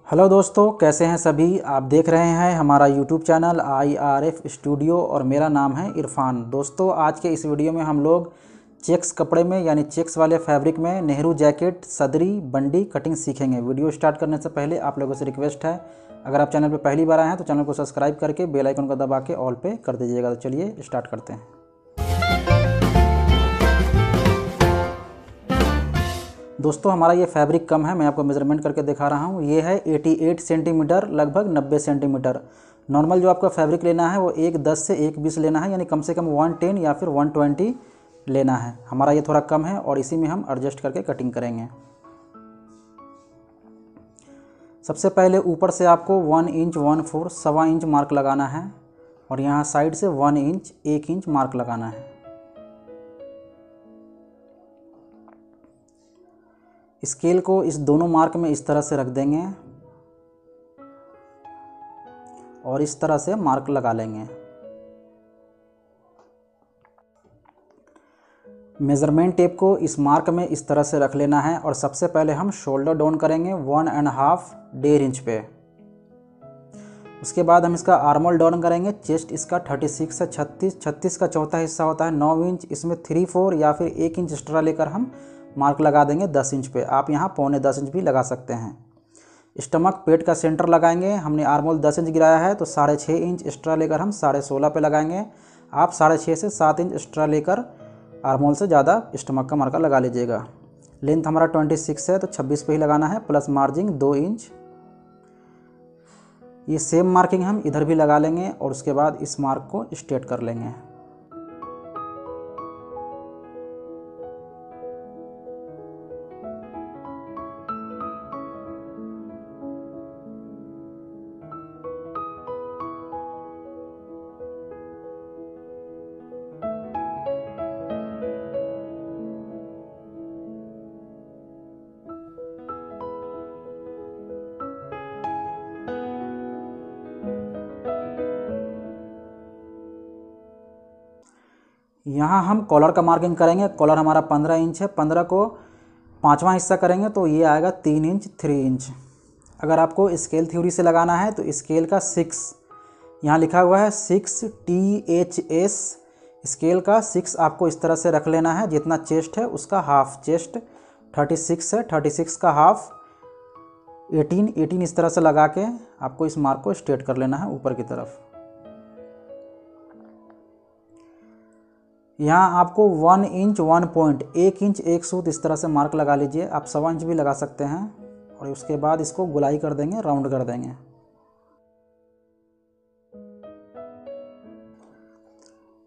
Hello दोस्तों, कैसे हैं सभी। आप देख रहे हैं हमारा यूट्यूब चैनल IRF स्टूडियो और मेरा नाम है इरफान। दोस्तों, आज के इस वीडियो में हम लोग चेक्स कपड़े में यानी चेक्स वाले फैब्रिक में नेहरू जैकेट, सदरी, बंडी कटिंग सीखेंगे। वीडियो स्टार्ट करने से पहले आप लोगों से रिक्वेस्ट है, अगर आप चैनल पर पहली बार आए हैं तो चैनल को सब्सक्राइब करके बेल आइकन को दबा के ऑल पे कर दीजिएगा। तो चलिए स्टार्ट करते हैं। दोस्तों, हमारा ये फैब्रिक कम है, मैं आपको मेज़रमेंट करके दिखा रहा हूँ। ये है 88 सेंटीमीटर, लगभग 90 सेंटीमीटर। नॉर्मल जो आपका फैब्रिक लेना है वो 1.10 से 1.20 लेना है, यानी कम से कम 110 या फिर 120 लेना है। हमारा ये थोड़ा कम है और इसी में हम एडजस्ट करके कटिंग करेंगे। सबसे पहले ऊपर से आपको 1 इंच 1/4 सवा इंच मार्क लगाना है और यहाँ साइड से 1 इंच 1 इंच मार्क लगाना है। स्केल को इस दोनों मार्क में इस तरह से रख देंगे और इस तरह से मार्क लगा लेंगे। मेज़रमेंट टेप को इस मार्क में इस तरह से रख लेना है और सबसे पहले हम शोल्डर डाउन करेंगे 1.5 1.5 इंच पे। उसके बाद हम इसका आर्मोल डाउन करेंगे। चेस्ट इसका 36 से 36 का चौथा हिस्सा होता है 9 इंच। इसमें 3/4 या फिर 1 इंच एक्स्ट्रा लेकर हम मार्क लगा देंगे 10 इंच पे। आप यहाँ 1.25 इंच भी लगा सकते हैं। स्टमक पेट का सेंटर लगाएंगे। हमने आर्मोल 10 इंच गिराया है तो 6.5 इंच एक्स्ट्रा लेकर हम 16.5 पे लगाएंगे। आप 6.5 से 7 इंच एक्स्ट्रा लेकर आर्मोल से ज़्यादा स्टमक का मार्कर लगा लीजिएगा। लेंथ हमारा 26 है तो 26 पे ही लगाना है, प्लस मार्जिंग 2 इंच। ये सेम मार्किंग हम इधर भी लगा लेंगे और उसके बाद इस मार्क को स्ट्रेट कर लेंगे। यहाँ हम कॉलर का मार्किंग करेंगे। कॉलर हमारा 15 इंच है। 15 को 5वां हिस्सा करेंगे तो ये आएगा 3 इंच 3 इंच। अगर आपको स्केल थ्योरी से लगाना है तो स्केल का 6 यहाँ लिखा हुआ है 6 THS। स्केल का 6 आपको इस तरह से रख लेना है, जितना चेस्ट है उसका हाफ। चेस्ट 36 है, 36 का हाफ 18 इस तरह से लगा के आपको इस मार्क को स्ट्रेट कर लेना है ऊपर की तरफ। यहाँ आपको 1 इंच 1 पॉइंट 1 इंच 1 सूत इस तरह से मार्क लगा लीजिए। आप 1.25 इंच भी लगा सकते हैं और उसके बाद इसको गुलाई कर देंगे, राउंड कर देंगे।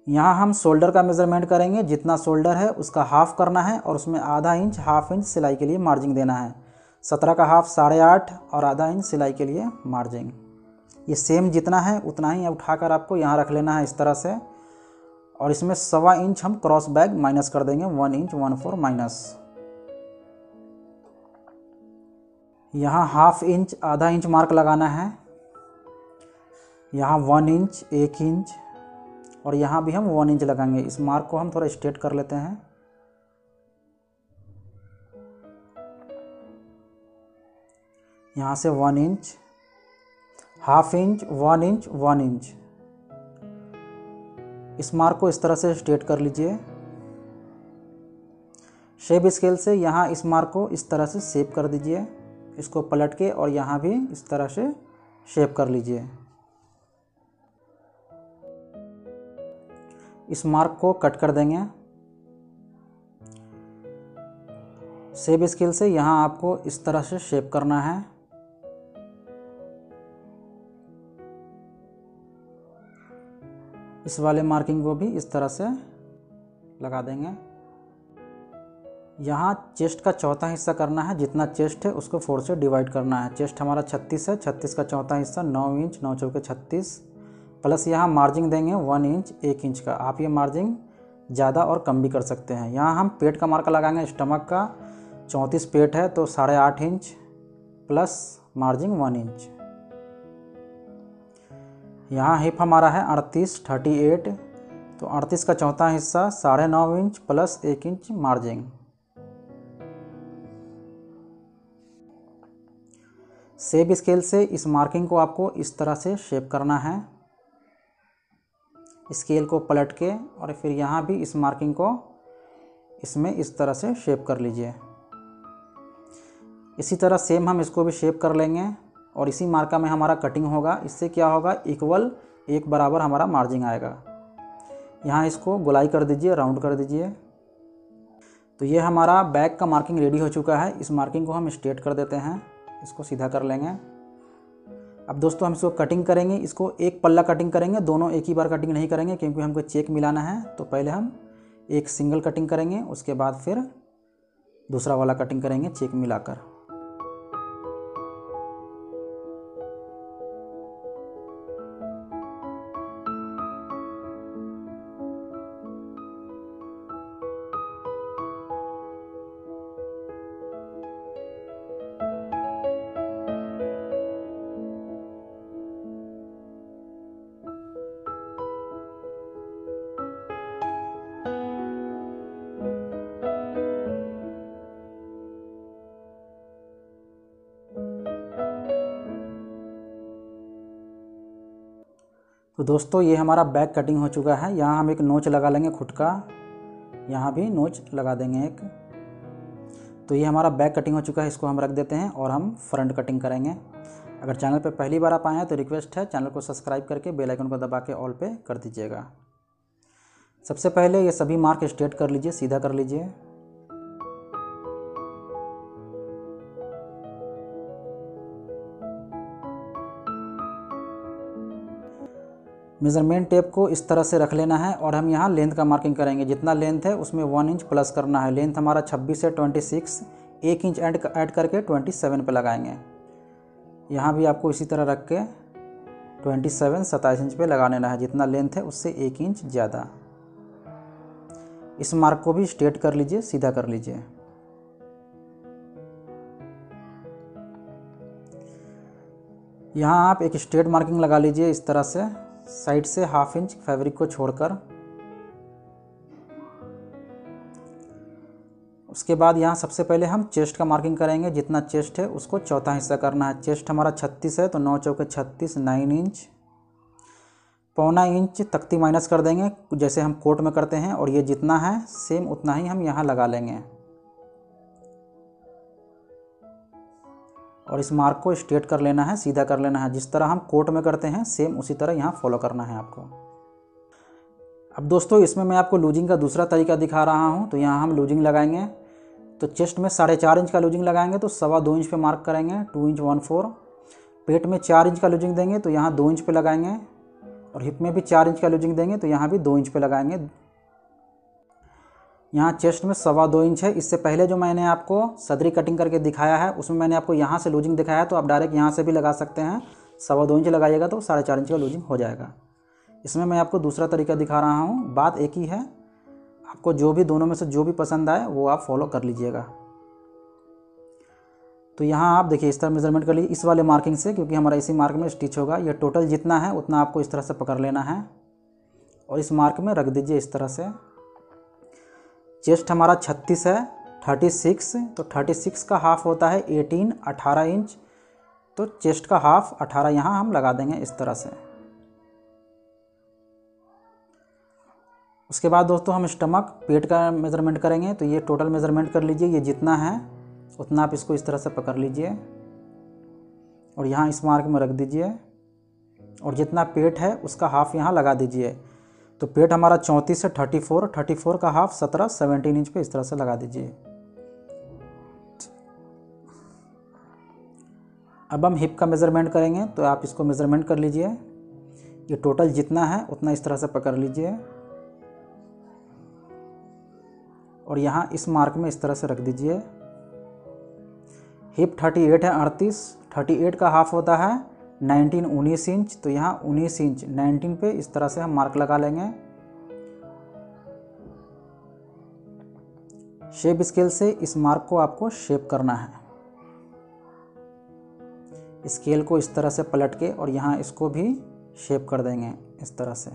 यहाँ हम शोल्डर का मेज़रमेंट करेंगे। जितना शोल्डर है उसका हाफ करना है और उसमें आधा इंच हाफ इंच सिलाई के लिए मार्जिंग देना है। 17 का हाफ 8.5 और आधा इंच सिलाई के लिए मार्जिंग। ये सेम जितना है उतना ही उठाकर आपको यहाँ रख लेना है इस तरह से, और इसमें 1.25 इंच हम क्रॉस बैग माइनस कर देंगे। 1 इंच 1/4 माइनस। यहाँ हाफ इंच आधा इंच मार्क लगाना है। यहाँ 1 इंच 1 इंच और यहाँ भी हम 1 इंच लगाएंगे। इस मार्क को हम थोड़ा स्ट्रेट कर लेते हैं। यहाँ से 1 inch, half inch 1 inch 1 inch. इस मार्क को इस तरह से स्ट्रेट कर लीजिए। शेप स्केल से यहाँ इस मार्क को इस तरह से शेप कर दीजिए। इसको पलट के और यहाँ भी इस तरह से शेप कर लीजिए। इस मार्क को कट कर देंगे। शेप स्केल से यहाँ आपको इस तरह से शेप करना है। इस वाले मार्किंग को भी इस तरह से लगा देंगे। यहाँ चेस्ट का चौथा हिस्सा करना है। जितना चेस्ट है उसको 4 से डिवाइड करना है। चेस्ट हमारा 36 है, 36 का चौथा हिस्सा 9 इंच 9 चौके 36, प्लस यहाँ मार्जिंग देंगे 1 इंच 1 इंच का। आप ये मार्जिंग ज़्यादा और कम भी कर सकते हैं। यहाँ हम पेट का मार्का लगाएंगे। स्टमक का 34 पेट है तो 8.5 इंच प्लस मार्जिंग 1 इंच। यहाँ हिप हमारा है 38 तो 38 का चौथा हिस्सा 9.5 inch plus 1 inch margin. Shape scale से इस मार्किंग को आपको इस तरह से शेप करना है, स्केल को पलट के, और फिर यहाँ भी इस मार्किंग को इसमें इस तरह से शेप कर लीजिए। इसी तरह सेम हम इसको भी शेप कर लेंगे और इसी मार्का में हमारा कटिंग होगा। इससे क्या होगा, इक्वल एक बराबर हमारा मार्जिन आएगा। यहाँ इसको गोलाई कर दीजिए, राउंड कर दीजिए। तो ये हमारा बैक का मार्किंग रेडी हो चुका है। इस मार्किंग को हम स्ट्रेट कर देते हैं, इसको सीधा कर लेंगे। अब दोस्तों हम इसको कटिंग करेंगे, इसको एक पल्ला कटिंग करेंगे, दोनों एक ही बार कटिंग नहीं करेंगे क्योंकि हमको चेक मिलाना है। तो पहले हम एक सिंगल कटिंग करेंगे, उसके बाद फिर दूसरा वाला कटिंग करेंगे चेक मिलाकर। तो दोस्तों ये हमारा बैक कटिंग हो चुका है। यहाँ हम एक नोच लगा लेंगे खुद का, यहाँ भी नोच लगा देंगे एक। तो ये हमारा बैक कटिंग हो चुका है, इसको हम रख देते हैं और हम फ्रंट कटिंग करेंगे। अगर चैनल पे पहली बार आप आए हैं तो रिक्वेस्ट है चैनल को सब्सक्राइब करके बेल आइकन को दबा के ऑल पे कर दीजिएगा। सबसे पहले ये सभी मार्क स्ट्रेट कर लीजिए, सीधा कर लीजिए। मेज़रमेंट टेप को इस तरह से रख लेना है और हम यहाँ लेंथ का मार्किंग करेंगे। जितना लेंथ है उसमें 1 इंच प्लस करना है। लेंथ हमारा 26 से 26, 1 इंच ऐड करके 27 पे लगाएंगे। यहाँ भी आपको इसी तरह रख के 27 इंच पे लगा लेना है। जितना लेंथ है उससे 1 इंच ज़्यादा। इस मार्क को भी स्ट्रेट कर लीजिए, सीधा कर लीजिए। यहाँ आप एक स्ट्रेट मार्किंग लगा लीजिए इस तरह से, साइड से 1/2 इंच फैब्रिक को छोड़कर। उसके बाद यहाँ सबसे पहले हम चेस्ट का मार्किंग करेंगे। जितना चेस्ट है उसको चौथा हिस्सा करना है। चेस्ट हमारा 36 है तो 9 चौके 36, 9 इंच। 1/4 इंच तख्ती माइनस कर देंगे जैसे हम कोट में करते हैं, और ये जितना है सेम उतना ही हम यहाँ लगा लेंगे। और इस मार्क को स्ट्रेट कर लेना है, सीधा कर लेना है। जिस तरह हम कोट में करते हैं सेम उसी तरह यहाँ फॉलो करना है आपको। अब दोस्तों इसमें मैं आपको लूजिंग का दूसरा तरीका दिखा रहा हूँ। तो यहाँ हम लूजिंग लगाएंगे, तो चेस्ट में 4.5 इंच का लूजिंग लगाएंगे तो 2.25 इंच पे मार्क करेंगे, 2 इंच 1/4। पेट में 4 इंच का लूजिंग देंगे तो यहाँ 2 इंच पे लगाएंगे, और हिप में भी 4 इंच का लूजिंग देंगे तो यहाँ भी 2 इंच पे लगाएंगे। यहाँ चेस्ट में 2.25 इंच है। इससे पहले जो मैंने आपको सदरी कटिंग करके दिखाया है उसमें मैंने आपको यहाँ से लूजिंग दिखाया है, तो आप डायरेक्ट यहाँ से भी लगा सकते हैं। 2.25 इंच लगाइएगा तो 4.5 इंच का लूजिंग हो जाएगा। इसमें मैं आपको दूसरा तरीका दिखा रहा हूँ। बात एक ही है, आपको जो भी दोनों में से जो भी पसंद आए वो आप फॉलो कर लीजिएगा। तो यहाँ आप देखिए इस तरह मेजरमेंट कर लीजिए इस वाले मार्किंग से, क्योंकि हमारा इसी मार्क में स्टिच होगा। ये टोटल जितना है उतना आपको इस तरह से पकड़ लेना है और इस मार्क में रख दीजिए इस तरह से। चेस्ट हमारा 36 है, 36, तो 36 का हाफ होता है 18 इंच। तो चेस्ट का हाफ 18 यहाँ हम लगा देंगे इस तरह से। उसके बाद दोस्तों हम स्टमक पेट का मेज़रमेंट करेंगे। तो ये टोटल मेज़रमेंट कर लीजिए, ये जितना है उतना आप इसको इस तरह से पकड़ लीजिए और यहाँ इस मार्क में रख दीजिए, और जितना पेट है उसका हाफ यहाँ लगा दीजिए। तो पेट हमारा 34 से 34 का हाफ 17 इंच पे इस तरह से लगा दीजिए। अब हम हिप का मेज़रमेंट करेंगे, तो आप इसको मेज़रमेंट कर लीजिए। ये टोटल जितना है उतना इस तरह से पकड़ लीजिए और यहाँ इस मार्क में इस तरह से रख दीजिए। हिप 38 है, 38 का हाफ होता है 19 इंच। तो यहाँ 19 इंच 19 पे इस तरह से हम मार्क लगा लेंगे। शेप स्केल से इस मार्क को आपको शेप करना है। स्केल को इस तरह से पलट के और यहाँ इसको भी शेप कर देंगे इस तरह से।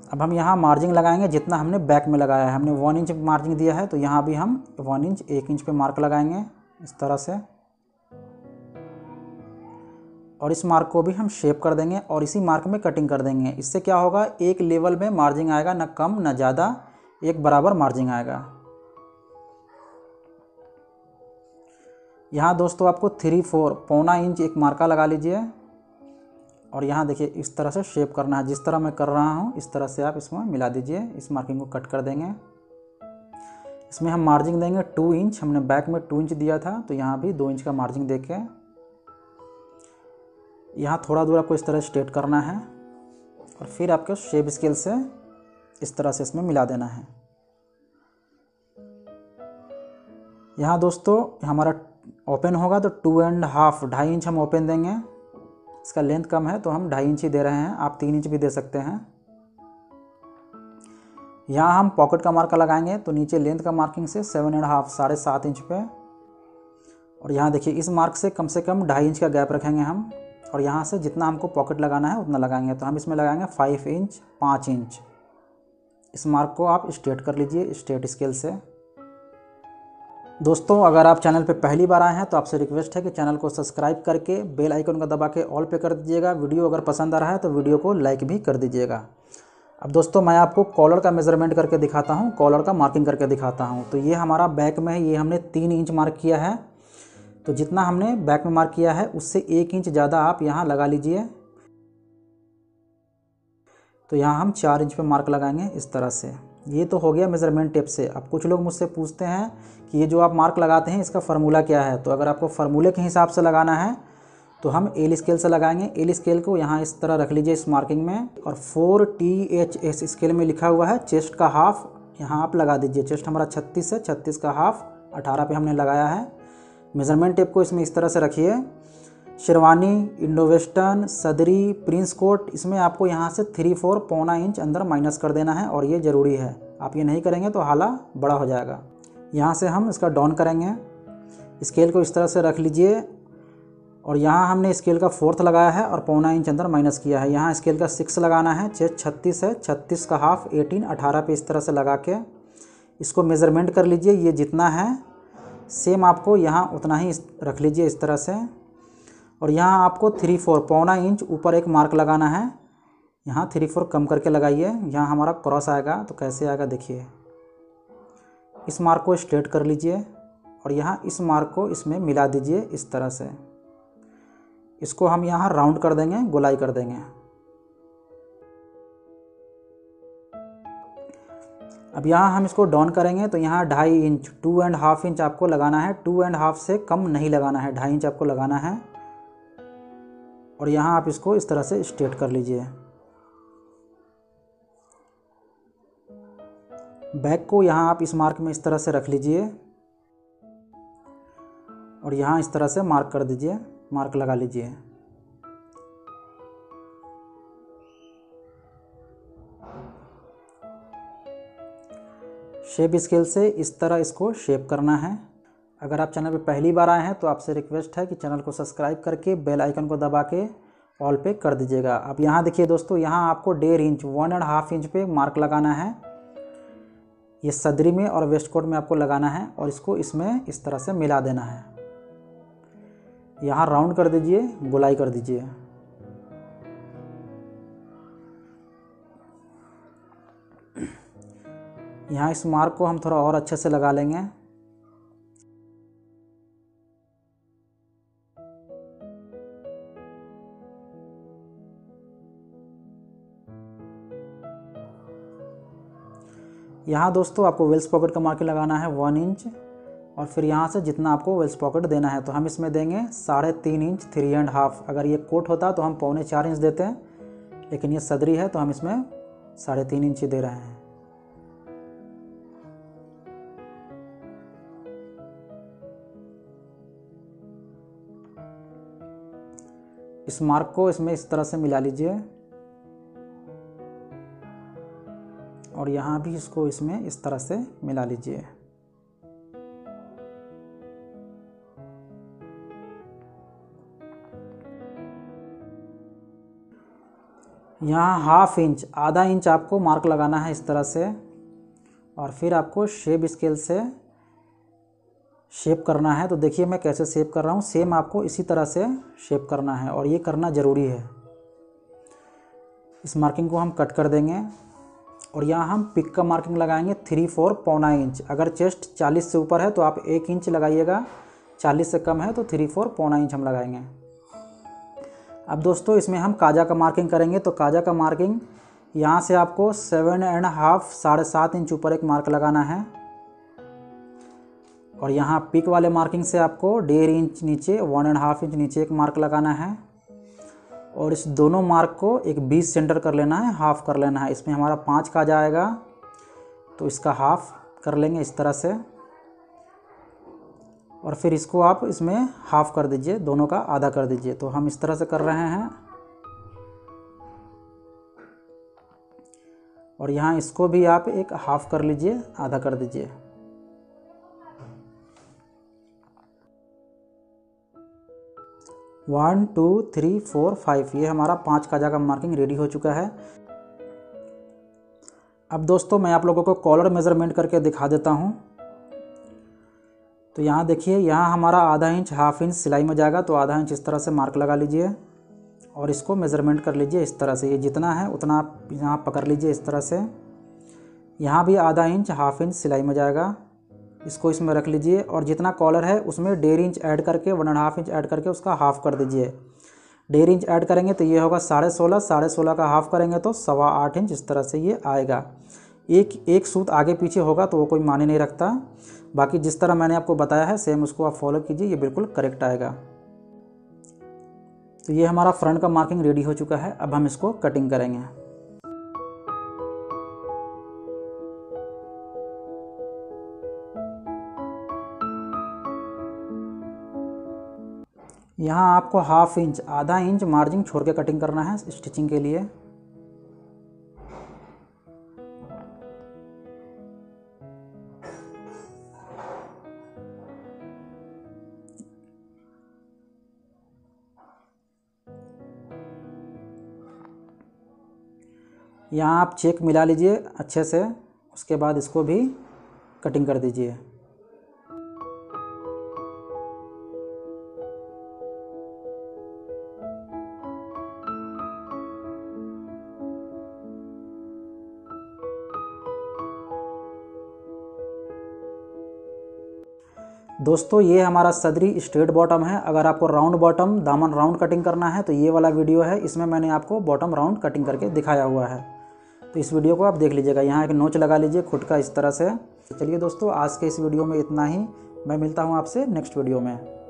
अब हम यहाँ मार्जिंग लगाएंगे जितना हमने बैक में लगाया है। हमने 1 इंच मार्जिंग दिया है, तो यहाँ भी हम 1 इंच 1 इंच पे मार्क लगाएंगे इस तरह से, और इस मार्क को भी हम शेप कर देंगे और इसी मार्क में कटिंग कर देंगे। इससे क्या होगा, एक लेवल में मार्जिन आएगा, ना कम ना ज़्यादा, एक बराबर मार्जिन आएगा। यहाँ दोस्तों आपको 3/4 पौना इंच एक मार्का लगा लीजिए और यहाँ देखिए इस तरह से शेप करना है। जिस तरह मैं कर रहा हूँ इस तरह से आप इसमें मिला दीजिए। इस मार्किंग को कट कर देंगे। इसमें हम मार्जिन देंगे 2 इंच। हमने बैक में 2 इंच दिया था, तो यहाँ भी 2 इंच का मार्जिन देके यहाँ थोड़ा दूर आपको इस तरह स्ट्रेट करना है और फिर आपको शेप स्केल से इस तरह से इसमें मिला देना है। यहाँ दोस्तों हमारा ओपन होगा तो 2.5 2.5 इंच हम ओपन देंगे। इसका लेंथ कम है तो हम 2.5 इंच ही दे रहे हैं, आप 3 इंच भी दे सकते हैं। यहाँ हम पॉकेट का मार्का लगाएंगे तो नीचे लेंथ का मार्किंग से 7.5 7.5 इंच पे, और यहाँ देखिए इस मार्क से कम 2.5 इंच का गैप रखेंगे हम, और यहाँ से जितना हमको पॉकेट लगाना है उतना लगाएंगे। तो हम इसमें लगाएंगे 5 इंच 5 इंच। इस मार्क को आप स्ट्रेट कर लीजिए स्ट्रेट स्केल से। दोस्तों अगर आप चैनल पे पहली बार आए हैं तो आपसे रिक्वेस्ट है कि चैनल को सब्सक्राइब करके बेल आइकन को दबा के ऑल पे कर दीजिएगा। वीडियो अगर पसंद आ रहा है तो वीडियो को लाइक भी कर दीजिएगा। अब दोस्तों मैं आपको कॉलर का मेज़रमेंट करके दिखाता हूँ, कॉलर का मार्किंग करके दिखाता हूँ। तो ये हमारा बैक में है, ये हमने 3 इंच मार्क किया है। तो जितना हमने बैक में मार्क किया है उससे 1 इंच ज़्यादा आप यहाँ लगा लीजिए। तो यहाँ हम 4 इंच पे मार्क लगाएंगे इस तरह से। ये तो हो गया मेज़रमेंट टेप से। अब कुछ लोग मुझसे पूछते हैं कि ये जो आप मार्क लगाते हैं इसका फार्मूला क्या है। तो अगर आपको फार्मूले के हिसाब से लगाना है तो हम एल स्केल से लगाएंगे। एल स्केल को यहाँ इस तरह रख लीजिए इस मार्किंग में, और 4THS स्केल में लिखा हुआ है चेस्ट का हाफ, यहाँ आप लगा दीजिए। चेस्ट हमारा 36 है, 36 का हाफ 18 पे हमने लगाया है। मेज़रमेंट टेप को इसमें इस तरह से रखिए। शेरवानी, इंडो वेस्टर्न, सदरी, प्रिंस कोट, इसमें आपको यहाँ से 3/4 पौना इंच अंदर माइनस कर देना है, और ये ज़रूरी है। आप ये नहीं करेंगे तो हाला बड़ा हो जाएगा। यहाँ से हम इसका डाउन करेंगे। स्केल को इस तरह से रख लीजिए, और यहाँ हमने स्केल का 4th लगाया है और पौना इंच अंदर माइनस किया है। यहाँ स्केल का 6 लगाना है। चेस्ट 36 है, 36 का हाफ 18 18 पे इस तरह से लगा के इसको मेज़रमेंट कर लीजिए। ये जितना है सेम आपको यहाँ उतना ही रख लीजिए इस तरह से, और यहाँ आपको 3/4 पौना इंच ऊपर एक मार्क लगाना है। यहाँ 3/4 कम करके लगाइए। यहाँ हमारा क्रॉस आएगा तो कैसे आएगा देखिए। इस मार्क को स्ट्रेट कर लीजिए और यहाँ इस मार्क को इसमें मिला दीजिए इस तरह से। इसको हम यहाँ राउंड कर देंगे, गोलाई कर देंगे। अब यहाँ हम इसको डाउन करेंगे तो यहाँ 2.5 इंच 2.5 इंच आपको लगाना है। 2.5 से कम नहीं लगाना है, 2.5 इंच आपको लगाना है। और यहाँ आप इसको इस तरह से स्ट्रेट कर लीजिए। बैक को यहाँ आप इस मार्क में इस तरह से रख लीजिए और यहाँ इस तरह से मार्क कर दीजिए, मार्क लगा लीजिए। शेप स्केल से इस तरह इसको शेप करना है। अगर आप चैनल पे पहली बार आए हैं तो आपसे रिक्वेस्ट है कि चैनल को सब्सक्राइब करके बेल आइकन को दबा के ऑल पे कर दीजिएगा। अब यहाँ देखिए दोस्तों, यहाँ आपको 1.5 इंच 1.5 इंच पे मार्क लगाना है। ये सदरी में और वेस्ट कोट में आपको लगाना है और इसको इसमें इस तरह से मिला देना है। यहाँ राउंड कर दीजिए, गोलाई कर दीजिए। यहाँ इस मार्क को हम थोड़ा और अच्छे से लगा लेंगे। यहाँ दोस्तों आपको वेल्स पॉकेट का मार्किंग लगाना है 1 इंच, और फिर यहाँ से जितना आपको वेल्स पॉकेट देना है तो हम इसमें देंगे 3.5 इंच 3.5। अगर ये कोट होता तो हम 3.25 इंच देते हैं, लेकिन ये सदरी है तो हम इसमें 3.5 इंच ही दे रहे हैं। इस मार्क को इसमें इस तरह से मिला लीजिए और यहाँ भी इसको इसमें इस तरह से मिला लीजिए। यहाँ 1/2 इंच आधा इंच आपको मार्क लगाना है इस तरह से, और फिर आपको शेप स्केल से शेप करना है। तो देखिए मैं कैसे शेप कर रहा हूँ, सेम आपको इसी तरह से शेप करना है और ये करना ज़रूरी है। इस मार्किंग को हम कट कर देंगे और यहाँ हम पिक का मार्किंग लगाएंगे 3/4 पौना इंच। अगर चेस्ट 40 से ऊपर है तो आप 1 इंच लगाइएगा, 40 से कम है तो 3/4 पौना इंच हम लगाएंगे। अब दोस्तों इसमें हम काजा का मार्किंग करेंगे। तो काजा का मार्किंग यहाँ से आपको 7.5 7.5 इंच ऊपर एक मार्क लगाना है और यहाँ पिक वाले मार्किंग से आपको 1.5 इंच नीचे 1.5 इंच नीचे एक मार्क लगाना है और इस दोनों मार्क को एक 20 सेंटर कर लेना है, हाफ कर लेना है। इसमें हमारा 5 काजा आएगा तो इसका हाफ कर लेंगे इस तरह से और फिर इसको आप इसमें हाफ कर दीजिए, दोनों का आधा कर दीजिए। तो हम इस तरह से कर रहे हैं और यहाँ इसको भी आप एक हाफ कर लीजिए, आधा कर दीजिए। वन, 2, 3, 4, 5 ये हमारा 5 काजा का मार्किंग रेडी हो चुका है। अब दोस्तों मैं आप लोगों को कॉलर मेज़रमेंट करके दिखा देता हूँ। तो यहाँ देखिए, यहाँ हमारा आधा इंच, हाफ इंच सिलाई में जाएगा तो आधा इंच इस तरह से मार्क लगा लीजिए और इसको मेज़रमेंट कर लीजिए इस तरह से। ये जितना है उतना आप यहाँ पकड़ लीजिए इस तरह से। यहाँ भी आधा इंच, हाफ इंच सिलाई में जाएगा, इसको इसमें रख लीजिए और जितना कॉलर है उसमें 1.5 इंच ऐड करके 1.5 इंच ऐड करके उसका हाफ कर दीजिए। 1.5 इंच ऐड करेंगे तो ये होगा 16.5, 16.5 का हाफ करेंगे तो 8.25 इंच इस तरह से ये आएगा। एक सूत आगे पीछे होगा तो वो कोई मायने नहीं रखता। बाकी जिस तरह मैंने आपको बताया है सेम उसको आप फॉलो कीजिए, ये बिल्कुल करेक्ट आएगा। तो ये हमारा फ्रंट का मार्किंग रेडी हो चुका है। अब हम इसको कटिंग करेंगे। यहाँ आपको हाफ इंच, आधा इंच मार्जिन छोड़ के कटिंग करना है स्टिचिंग के लिए। यहाँ आप चेक मिला लीजिए अच्छे से, उसके बाद इसको भी कटिंग कर दीजिए। दोस्तों ये हमारा सदरी स्ट्रेट बॉटम है। अगर आपको राउंड बॉटम, दामन राउंड कटिंग करना है तो ये वाला वीडियो है, इसमें मैंने आपको बॉटम राउंड कटिंग करके दिखाया हुआ है। तो इस वीडियो को आप देख लीजिएगा। यहाँ एक नोच लगा लीजिए खुद का इस तरह से। चलिए दोस्तों आज के इस वीडियो में इतना ही। मैं मिलता हूँ आपसे नेक्स्ट वीडियो में।